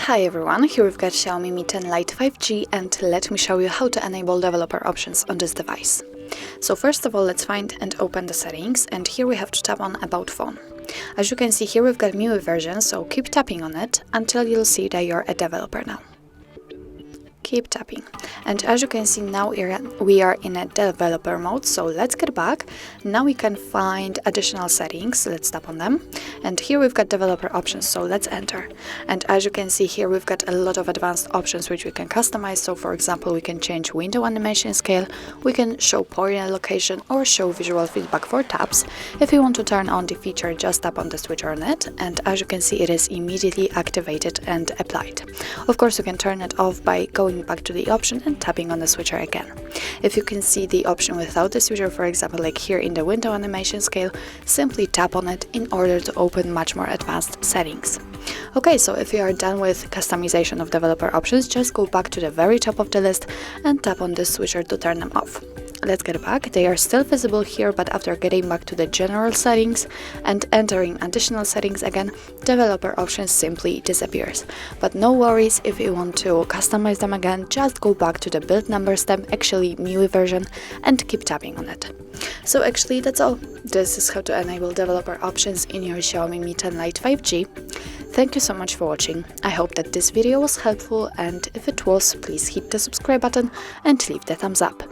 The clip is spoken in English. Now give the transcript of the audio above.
Hi everyone, here we've got Xiaomi Mi 10 Lite 5G, and let me show you how to enable developer options on this device. So first of all, let's find and open the settings, and here we have to tap on About Phone. As you can see here, we've got MIUI version, so keep tapping on it until you'll see that you're a developer now. Keep tapping. And as you can see now, we are in a developer mode, so let's get back. Now we can find additional settings. Let's tap on them. And here we've got developer options, so let's enter. And as you can see here, we've got a lot of advanced options which we can customize. So for example, we can change window animation scale, we can show point location, or show visual feedback for taps. If you want to turn on the feature, just tap on the switcher on it, and as you can see, it is immediately activated and applied. Of course, you can turn it off by going back to the option and tapping on the switcher again. If you can see the option without the switcher, for example like here in the window animation scale, simply tap on it in order to open much more advanced settings. Okay, so if you are done with customization of developer options, just go back to the very top of the list and tap on the switcher to turn them off. Let's get back. They are still visible here, but after getting back to the general settings and entering additional settings again, developer options simply disappears. But no worries, if you want to customize them again, just go back to the build numbers tab, actually MIUI version, and keep tapping on it. So actually that's all. This is how to enable developer options in your Xiaomi Mi 10 Lite 5G. Thank you so much for watching. I hope that this video was helpful, and if it was, please hit the subscribe button and leave the thumbs up.